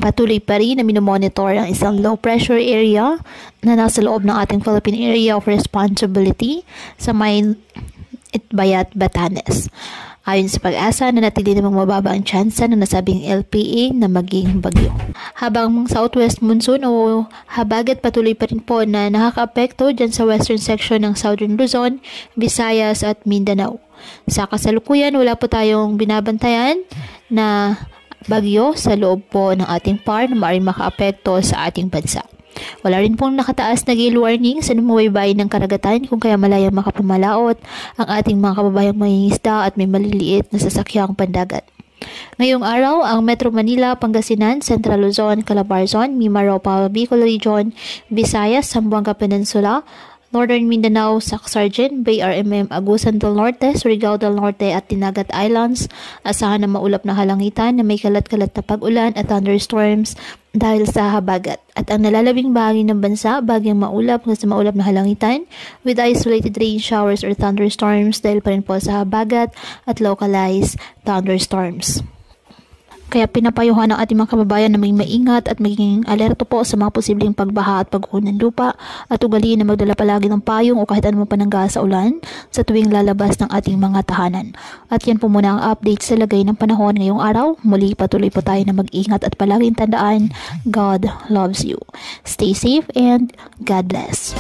Patuloy pa rin na minomonitor ang isang low pressure area na nasa loob ng ating Philippine Area of Responsibility sa may Itbayat, Batanes. Ayon sa Pag-asa, nanatili namang mababa ang tsansa ng nasabing LPA na maging bagyo. Habang southwest monsoon o habagat patuloy pa rin po na nakakaapekto dyan sa western section ng Southern Luzon, Visayas at Mindanao. Sa kasalukuyan, wala po tayong binabantayan na bagyo sa loob po ng ating PAR na maaaring makaapekto sa ating bansa. Wala rin pong nakataas na gale warning sa numuwaybay ng karagatan kung kaya malayang makapumalaot ang ating mga kababayang mangingisda at may maliliit na sasakyang pandagat. Ngayong araw, ang Metro Manila, Pangasinan, Central Luzon, Calabarzon, Mimaropa, Bicol Region, Visayas, Zamboanga Peninsula, Northern Mindanao, Sac-Sargent, Bay RMM, Agusan del Norte, Surigao del Norte at Tinagat Islands. Asahan na maulap na halangitan na may kalat-kalat na pag-ulan at thunderstorms dahil sa habagat. At ang nalalabing bahagi ng bansa, bagyang maulap hanggang sa maulap na halangitan with isolated rain showers or thunderstorms dahil pa rin po sa habagat at localized thunderstorms. Kaya pinapayuhan ng ating mga kababayan na may maingat at maging alerto po sa mga posibleng pagbaha at pag-uho ng lupa at ugaliin na magdala palagi ng payong o kahit anumang panangga sa ulan sa tuwing lalabas ng ating mga tahanan. At yan po muna ang update sa lagay ng panahon ngayong araw. Muli patuloy po tayo na mag-ingat at palaging tandaan, God loves you. Stay safe and God bless.